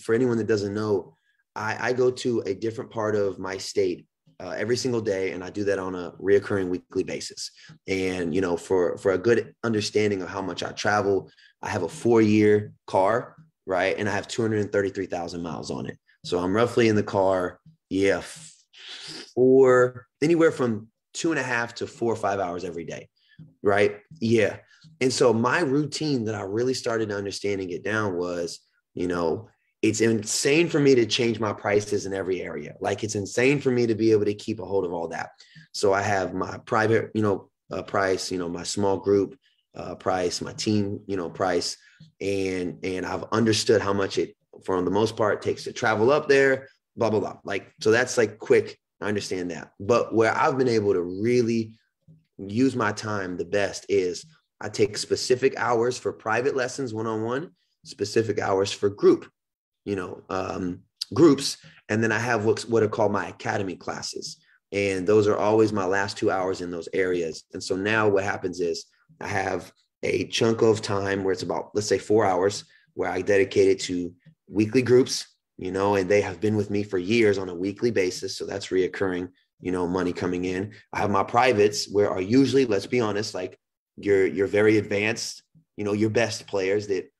for anyone that doesn't know, I go to a different part of my state every single day, and I do that on a reoccurring weekly basis. And for a good understanding of how much I travel, I have a 4-year car, right, and I have 233,000 miles on it. So I'm roughly in the car, for anywhere from 2.5 to 4 or 5 hours every day, right? Yeah. And so my routine that I really started to understand and get down was, it's insane for me to change my prices in every area. Like, it's insane for me to be able to keep a hold of all that. So I have my private, price, my small group price, my team, price, and I've understood how much it, for the most part, takes to travel up there, blah, blah, blah. Like, so that's like quick. I understand that. But where I've been able to really use my time the best is I take specific hours for private lessons, one-on-one, specific hours for groups. And then I have what are called my academy classes. And those are always my last 2 hours in those areas. And so now what happens is I have a chunk of time where it's about, let's say, 4 hours, where I dedicate it to weekly groups, and they have been with me for years on a weekly basis. So that's reoccurring, money coming in. I have my privates, where are usually, let's be honest, like you're very advanced, your best players that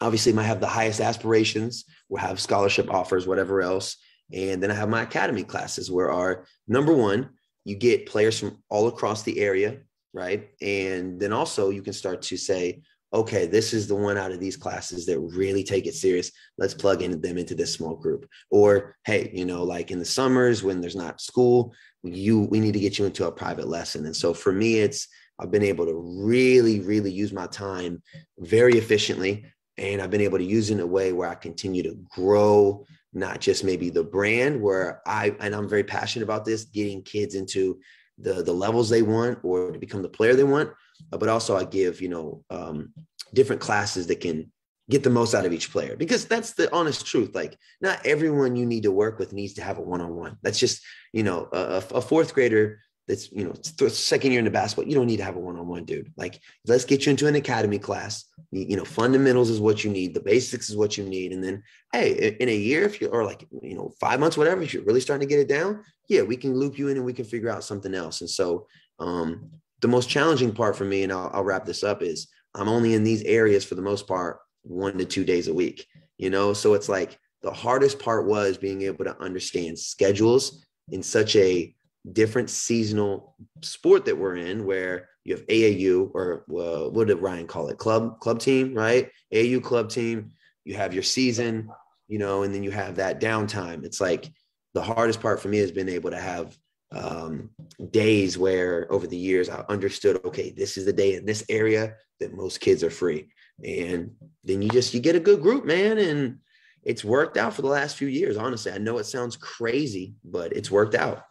obviously might have the highest aspirations, will have scholarship offers, whatever else. And then I have my academy classes, where are, number one, you get players from all across the area, right? And then also you can start to say, okay, this is the one out of these classes that really take it serious. Let's plug them into this small group. Or, hey, like in the summers when there's not school, we need to get you into a private lesson. And so for me, I've been able to really, really use my time very efficiently. And I've been able to use it in a way where I continue to grow, not just maybe the brand, and I'm very passionate about this, getting kids into the levels they want or to become the player they want. But also I give, different classes that can get the most out of each player, because that's the honest truth. Like, not everyone you need to work with needs to have a one-on-one. That's just, a fourth grader that's, second year into basketball, you don't need to have a one-on-one, dude. Like, let's get you into an academy class. Fundamentals is what you need. The basics is what you need. And then, hey, in a year, or 5 months, whatever, if you're really starting to get it down, yeah, we can loop you in and we can figure out something else. And so the most challenging part for me, and I'll wrap this up, is I'm only in these areas for the most part 1 to 2 days a week, so it's like the hardest part was being able to understand schedules in such a different seasonal sport that we're in, where you have AAU, or what did Ryan call it? Club team, right? AAU club team. You have your season, and then you have that downtime. It's like the hardest part for me has been able to have days where over the years I understood, okay, this is the day in this area that most kids are free. And then you get a good group, man. And it's worked out for the last few years. Honestly, I know it sounds crazy, but it's worked out.